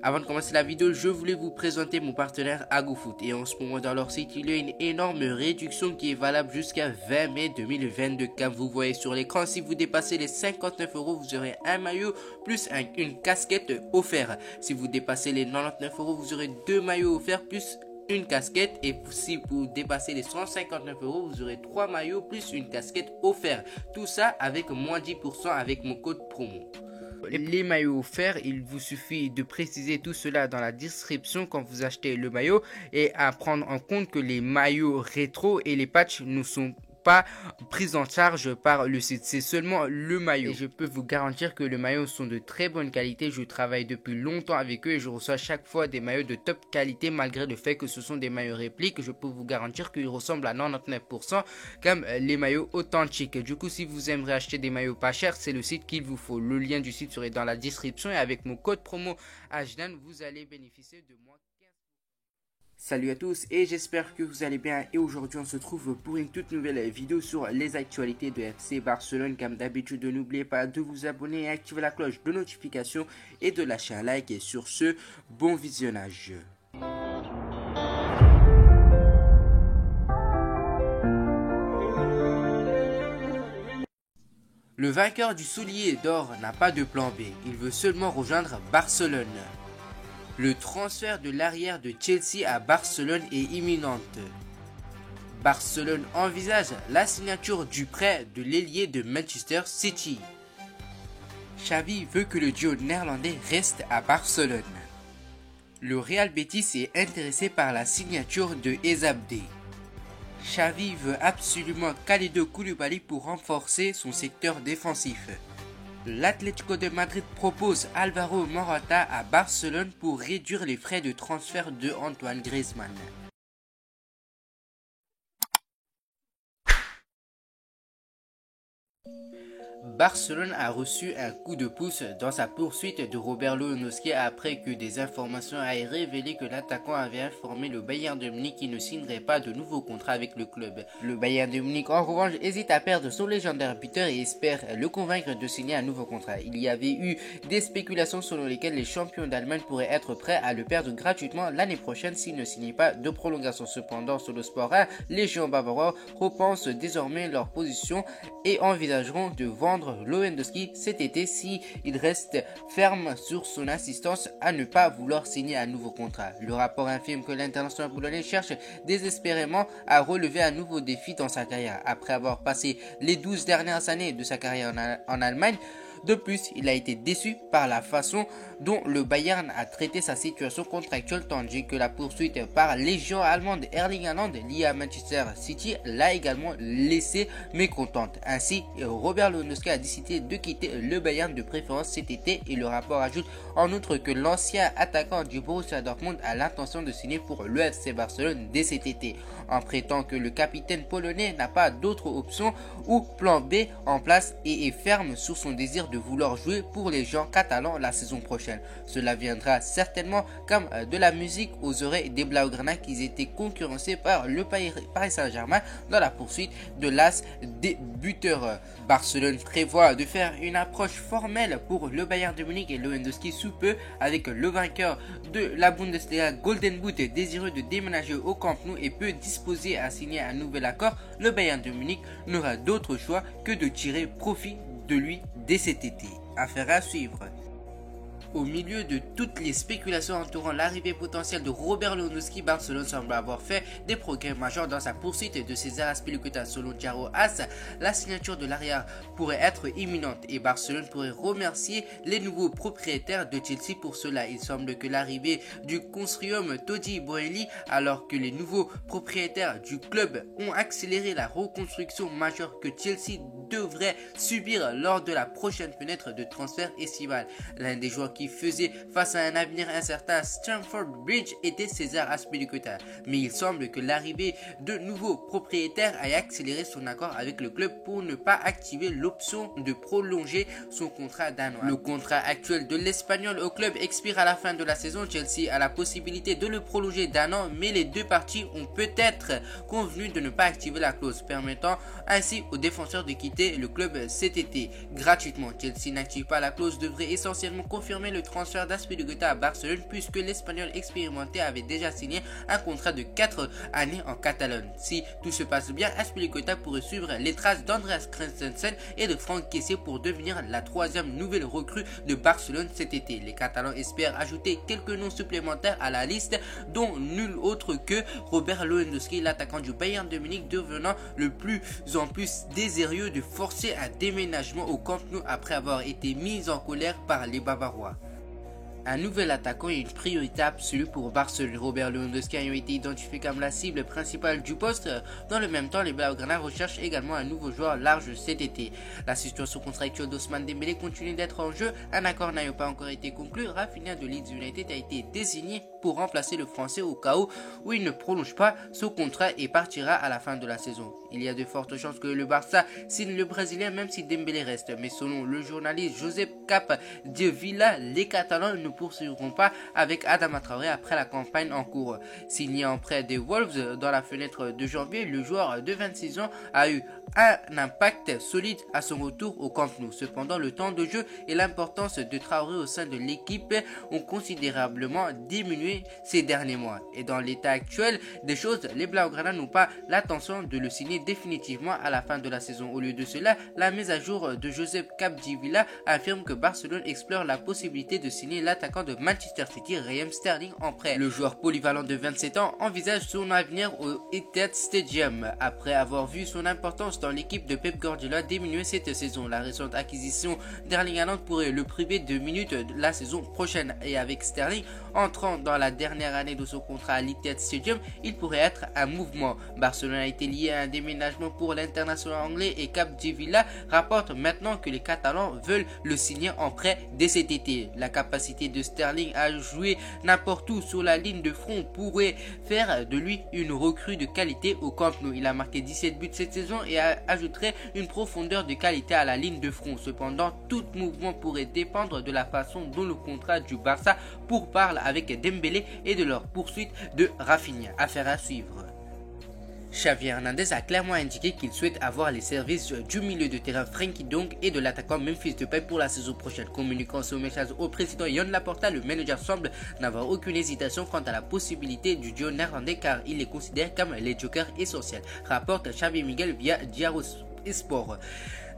Avant de commencer la vidéo, je voulais vous présenter mon partenaire AgoFoot. Et en ce moment dans leur site, il y a une énorme réduction qui est valable jusqu'à 20 mai 2022. Comme vous voyez sur l'écran, si vous dépassez les 59 €, vous aurez un maillot plus une casquette offerte. Si vous dépassez les 99 €, vous aurez 2 maillots offerts plus une casquette. Et si vous dépassez les 159 €, vous aurez 3 maillots plus une casquette offerte. Tout ça avec moins 10% avec mon code promo. Les maillots offerts, il vous suffit de préciser tout cela dans la description quand vous achetez le maillot, et à prendre en compte que les maillots rétro et les patchs ne sont pas pris en charge par le site, c'est seulement le maillot. Et je peux vous garantir que les maillots sont de très bonne qualité. Je travaille depuis longtemps avec eux et je reçois chaque fois des maillots de top qualité malgré le fait que ce sont des maillots répliques. Je peux vous garantir qu'ils ressemblent à 99% comme les maillots authentiques. Du coup, si vous aimeriez acheter des maillots pas chers, c'est le site qu'il vous faut. Le lien du site serait dans la description et avec mon code promo Ajdan, vous allez bénéficier de moins 15%. Salut à tous et j'espère que vous allez bien, et aujourd'hui on se trouve pour une toute nouvelle vidéo sur les actualités de FC Barcelone. Comme d'habitude, n'oubliez pas de vous abonner et activer la cloche de notification et de lâcher un like, et sur ce, bon visionnage. Le vainqueur du soulier d'or n'a pas de plan B, il veut seulement rejoindre Barcelone. Le transfert de l'arrière de Chelsea à Barcelone est imminente. Barcelone envisage la signature du prêt de l'ailier de Manchester City. Xavi veut que le duo néerlandais reste à Barcelone. Le Real Betis est intéressé par la signature de Ezabde. Xavi veut absolument Kalidou Koulibaly pour renforcer son secteur défensif. L'Atlético de Madrid propose Alvaro Morata à Barcelone pour réduire les frais de transfert de Antoine Griezmann. Barcelone a reçu un coup de pouce dans sa poursuite de Robert Lewandowski après que des informations aient révélé que l'attaquant avait informé le Bayern de Munich qu'il ne signerait pas de nouveau contrat avec le club. Le Bayern de Munich en revanche hésite à perdre son légendaire buteur et espère le convaincre de signer un nouveau contrat. Il y avait eu des spéculations selon lesquelles les champions d'Allemagne pourraient être prêts à le perdre gratuitement l'année prochaine s'il ne signait pas de prolongation. Cependant, sur le Sport 1, les géants bavarois repensent désormais leur position et envisageront de vendre Lewandowski cet été si il reste ferme sur son insistance à ne pas vouloir signer un nouveau contrat. Le rapport affirme que l'international polonais cherche désespérément à relever un nouveau défi dans sa carrière après avoir passé les 12 dernières années de sa carrière en Allemagne. De plus, il a été déçu par la façon dont le Bayern a traité sa situation contractuelle, tandis que la poursuite par les géants allemands Erling Haaland lié à Manchester City l'a également laissé mécontente. Ainsi, Robert Lewandowski a décidé de quitter le Bayern de préférence cet été, et le rapport ajoute en outre que l'ancien attaquant du Borussia Dortmund a l'intention de signer pour le FC Barcelone dès cet été, en prétendant que le capitaine polonais n'a pas d'autre option ou plan B en place et est ferme sur son désir de vouloir jouer pour les géants catalans la saison prochaine. Cela viendra certainement comme de la musique aux oreilles des Blaugrana, qui étaient concurrencés par le Paris Saint-Germain dans la poursuite de l'as des buteurs. Barcelone prévoit de faire une approche formelle pour le Bayern de Munich et Lewandowski sous peu, avec le vainqueur de la Bundesliga Golden Boot désireux de déménager au Camp Nou et peu disposé à signer un nouvel accord. Le Bayern de Munich n'aura d'autre choix que de tirer profit de lui dès cet été. Affaire à suivre. Au milieu de toutes les spéculations entourant l'arrivée potentielle de Robert Lewandowski, Barcelone semble avoir fait des progrès majeurs dans sa poursuite de César Azpilicueta. Selon Diario As, la signature de l'arrière pourrait être imminente et Barcelone pourrait remercier les nouveaux propriétaires de Chelsea pour cela. Il semble que l'arrivée du consortium Todi Boehly, alors que les nouveaux propriétaires du club ont accéléré la reconstruction majeure que Chelsea devrait subir lors de la prochaine fenêtre de transfert estivale. L'un des joueurs qui faisait face à un avenir incertain à Stamford Bridge était César Azpilicueta, mais il semble que l'arrivée de nouveaux propriétaires ait accéléré son accord avec le club pour ne pas activer l'option de prolonger son contrat d'un an. Le contrat actuel de l'Espagnol au club expire à la fin de la saison. Chelsea a la possibilité de le prolonger d'un an, mais les deux parties ont peut-être convenu de ne pas activer la clause, permettant ainsi aux défenseurs de quitter le club cet été gratuitement. Chelsea n'active pas la clause devrait essentiellement confirmer confirmé le transfert d'Azpilicueta à Barcelone puisque l'Espagnol expérimenté avait déjà signé un contrat de 4 années en Catalogne. Si tout se passe bien, Azpilicueta pourrait suivre les traces d'Andreas Christensen et de Franck Kessié pour devenir la troisième nouvelle recrue de Barcelone cet été. Les Catalans espèrent ajouter quelques noms supplémentaires à la liste, dont nul autre que Robert Lewandowski, l'attaquant du Bayern de Munich, devenant le plus en plus désireux de forcer un déménagement au Camp Nou après avoir été mis en colère par les Bavarois. Un nouvel attaquant est une priorité absolue pour Barcelone. Robert Lewandowski ayant été identifié comme la cible principale du poste. Dans le même temps, les Blaugrana recherchent également un nouveau joueur large cet été. La situation contractuelle d'Ousmane Dembélé continue d'être en jeu. Un accord n'ayant pas encore été conclu, Rafinha de Leeds United a été désigné pour remplacer le Français au cas où il ne prolonge pas son contrat et partira à la fin de la saison. Il y a de fortes chances que le Barça signe le Brésilien même si Dembélé reste. Mais selon le journaliste Josep Capdevila, les Catalans ne poursuivront pas avec Adama Traoré après la campagne en cours. Signé en prêt des Wolves dans la fenêtre de janvier, le joueur de 26 ans a eu un impact solide à son retour au Camp Nou. Cependant, le temps de jeu et l'importance de Traoré au sein de l'équipe ont considérablement diminué ces derniers mois. Et dans l'état actuel des choses, les Blaugrana n'ont pas l'intention de le signer définitivement à la fin de la saison. Au lieu de cela, la mise à jour de Josep Capdevila affirme que Barcelone explore la possibilité de signer l'attaquant de Manchester City, Raheem Sterling, en prêt. Le joueur polyvalent de 27 ans envisage son avenir au Etihad Stadium après avoir vu son importance dans l'équipe de Pep Guardiola diminuer cette saison. La récente acquisition d'Erling Haaland pourrait le priver de minutes la saison prochaine, et avec Sterling entrant dans la dernière année de son contrat à l'Etihad Stadium, il pourrait être un mouvement. Barcelone a été lié à un déménagement pour l'international anglais et Capdevila rapporte maintenant que les Catalans veulent le signer en prêt dès cet été. La capacité de Sterling à jouer n'importe où sur la ligne de front pourrait faire de lui une recrue de qualité au Camp Nou. Il a marqué 17 buts cette saison et ajouterait une profondeur de qualité à la ligne de front. Cependant, tout mouvement pourrait dépendre de la façon dont le contrat du Barça pourparle avec Dembélé et de leur poursuite de Rafinha. Affaire à suivre. Xavi Hernandez a clairement indiqué qu'il souhaite avoir les services du milieu de terrain Frenkie de Jong et de l'attaquant Memphis Depay pour la saison prochaine. Communiquant ce message au président Joan Laporta, le manager semble n'avoir aucune hésitation quant à la possibilité du duo néerlandais car il les considère comme les jokers essentiels, rapporte Xavi Miguel via Diario Sport.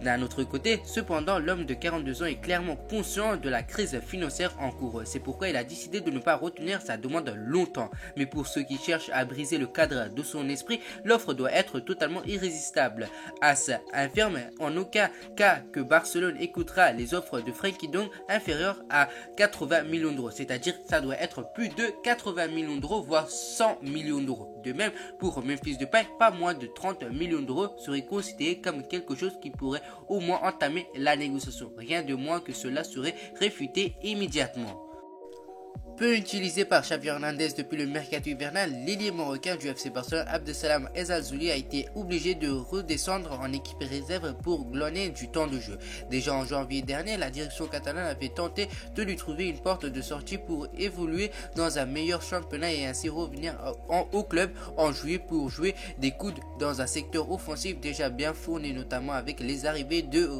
D'un autre côté, cependant, l'homme de 42 ans est clairement conscient de la crise financière en cours. C'est pourquoi il a décidé de ne pas retenir sa demande longtemps. Mais pour ceux qui cherchent à briser le cadre de son esprit, l'offre doit être totalement irrésistible. As affirme en aucun cas que Barcelone écoutera les offres de Frenkie de Jong inférieures à 80 millions d'euros. C'est-à-dire que ça doit être plus de 80 millions d'euros, voire 100 millions d'euros. De même, pour Memphis Depay, pas moins de 30 millions d'euros serait considéré comme quelque chose qui pourrait au moins entamer la négociation. Rien de moins que cela serait réfuté immédiatement. Peu utilisé par Xavi Hernandez depuis le mercato hivernal, l'ailier marocain du FC Barcelone Abdeslam Ezzalzouli a été obligé de redescendre en équipe réserve pour glaner du temps de jeu. Déjà en janvier dernier, la direction catalane avait tenté de lui trouver une porte de sortie pour évoluer dans un meilleur championnat et ainsi revenir au club en juillet pour jouer des coudes dans un secteur offensif déjà bien fourni, notamment avec les arrivées de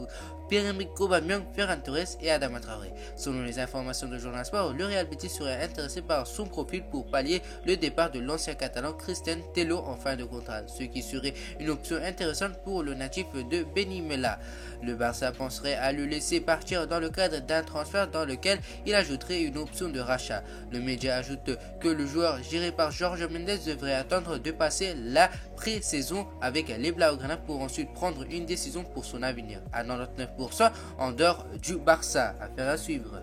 Pierre-Emerick Aubameyang, Ferran Torres et Adama Traoré. Selon les informations de Journal Sport, le Real Betis serait intéressé par son profil pour pallier le départ de l'ancien catalan Cristian Tello en fin de contrat, ce qui serait une option intéressante pour le natif de Benimela. Le Barça penserait à le laisser partir dans le cadre d'un transfert dans lequel il ajouterait une option de rachat. Le média ajoute que le joueur géré par Jorge Mendes devrait attendre de passer la pré-saison avec les Blaugrana pour ensuite prendre une décision pour son avenir. À 99% en dehors du Barça. Affaire à suivre.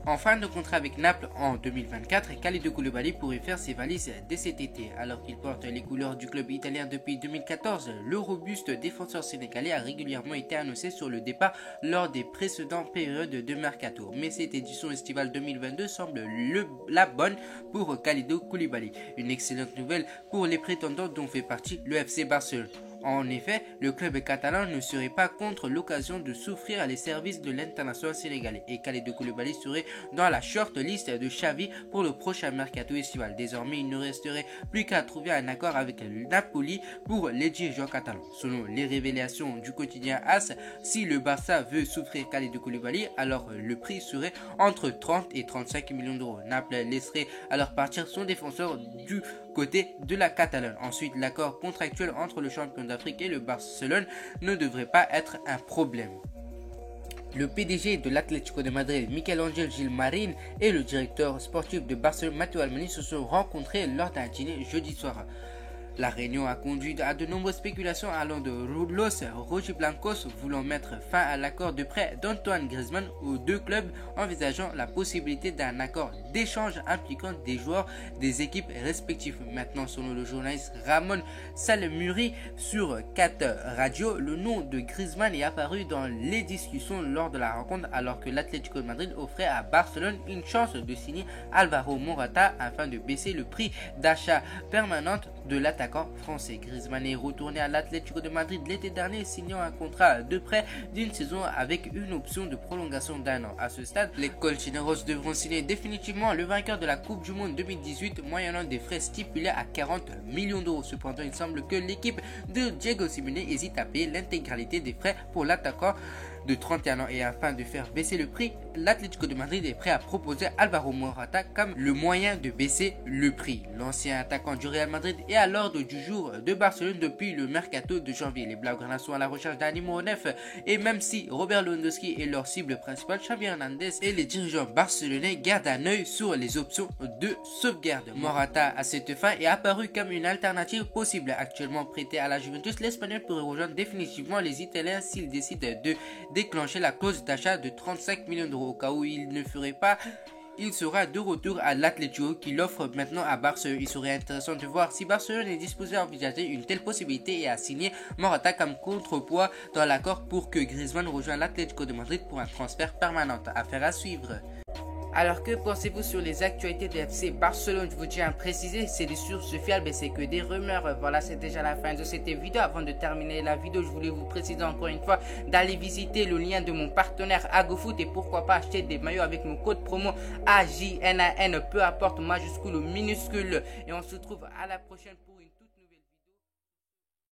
En fin de contrat avec Naples en 2024, Kalidou Koulibaly pourrait faire ses valises dès cet été. Alors qu'il porte les couleurs du club italien depuis 2014, le robuste défenseur sénégalais a régulièrement été annoncé sur le départ lors des précédentes périodes de mercato. Mais cette édition estivale 2022 semble la bonne pour Kalidou Koulibaly. Une excellente nouvelle pour les prétendants dont fait partie le FC Barcelone. En effet, le club catalan ne serait pas contre l'occasion de s'offrir les services de l'international sénégalais et Kalidou Koulibaly serait dans la short list de Xavi pour le prochain mercato estival. Désormais, il ne resterait plus qu'à trouver un accord avec le Napoli pour les dirigeants catalans. Selon les révélations du quotidien AS, si le Barça veut s'offrir Kalidou Koulibaly, alors le prix serait entre 30 et 35 millions d'euros. Naples laisserait alors partir son défenseur du côté de la Catalogne. Ensuite, l'accord contractuel entre le champion d'Afrique et le Barcelone ne devrait pas être un problème. Le PDG de l'Atlético de Madrid, Miguel Ángel Gilmarín, et le directeur sportif de Barcelone, Mateu Alemany, se sont rencontrés lors d'un dîner jeudi soir. La réunion a conduit à de nombreuses spéculations allant de los rojiblancos voulant mettre fin à l'accord de prêt d'Antoine Griezmann aux deux clubs envisageant la possibilité d'un accord d'échange impliquant des joueurs des équipes respectives. Maintenant, selon le journaliste Ramon Salmuri sur 4 Radio, le nom de Griezmann est apparu dans les discussions lors de la rencontre alors que l'Atlético de Madrid offrait à Barcelone une chance de signer Alvaro Morata afin de baisser le prix d'achat permanente de l'attaquant français. Griezmann est retourné à l'Atlético de Madrid l'été dernier, signant un contrat de prêt d'une saison avec une option de prolongation d'1 an. À ce stade, les Colchoneros devront signer définitivement le vainqueur de la Coupe du Monde 2018, moyennant des frais stipulés à 40 millions d'euros. Cependant, il semble que l'équipe de Diego Simeone hésite à payer l'intégralité des frais pour l'attaquant de 31 ans et afin de faire baisser le prix, l'Atlético de Madrid est prêt à proposer Alvaro Morata comme le moyen de baisser le prix. L'ancien attaquant du Real Madrid est à l'ordre du jour de Barcelone depuis le mercato de janvier. Les Blaugrana sont à la recherche d'un numéro 9 et même si Robert Lewandowski est leur cible principale, Xavi Hernandez et les dirigeants barcelonais gardent un œil sur les options de sauvegarde. Morata à cette fin est apparu comme une alternative possible. Actuellement prêté à la Juventus, l'Espagnol pourrait rejoindre définitivement les Italiens s'il décide de déclencher la clause d'achat de 35 millions d'euros. Au cas où il ne ferait pas, il sera de retour à l'Atlético qui l'offre maintenant à Barcelone. Il serait intéressant de voir si Barcelone est disposé à envisager une telle possibilité et à signer Morata comme contrepoids dans l'accord pour que Griezmann rejoigne l'Atlético de Madrid pour un transfert permanent. Affaire à suivre. Alors que pensez-vous sur les actualités de FC Barcelone? Je vous tiens à préciser, c'est des sources fiables et c'est que des rumeurs. Voilà, c'est déjà la fin de cette vidéo. Avant de terminer la vidéo, je voulais vous préciser encore une fois d'aller visiter le lien de mon partenaire AgoFoot et pourquoi pas acheter des maillots avec mon code promo AJNAN, peu importe majuscule ou minuscule. Et on se retrouve à la prochaine pour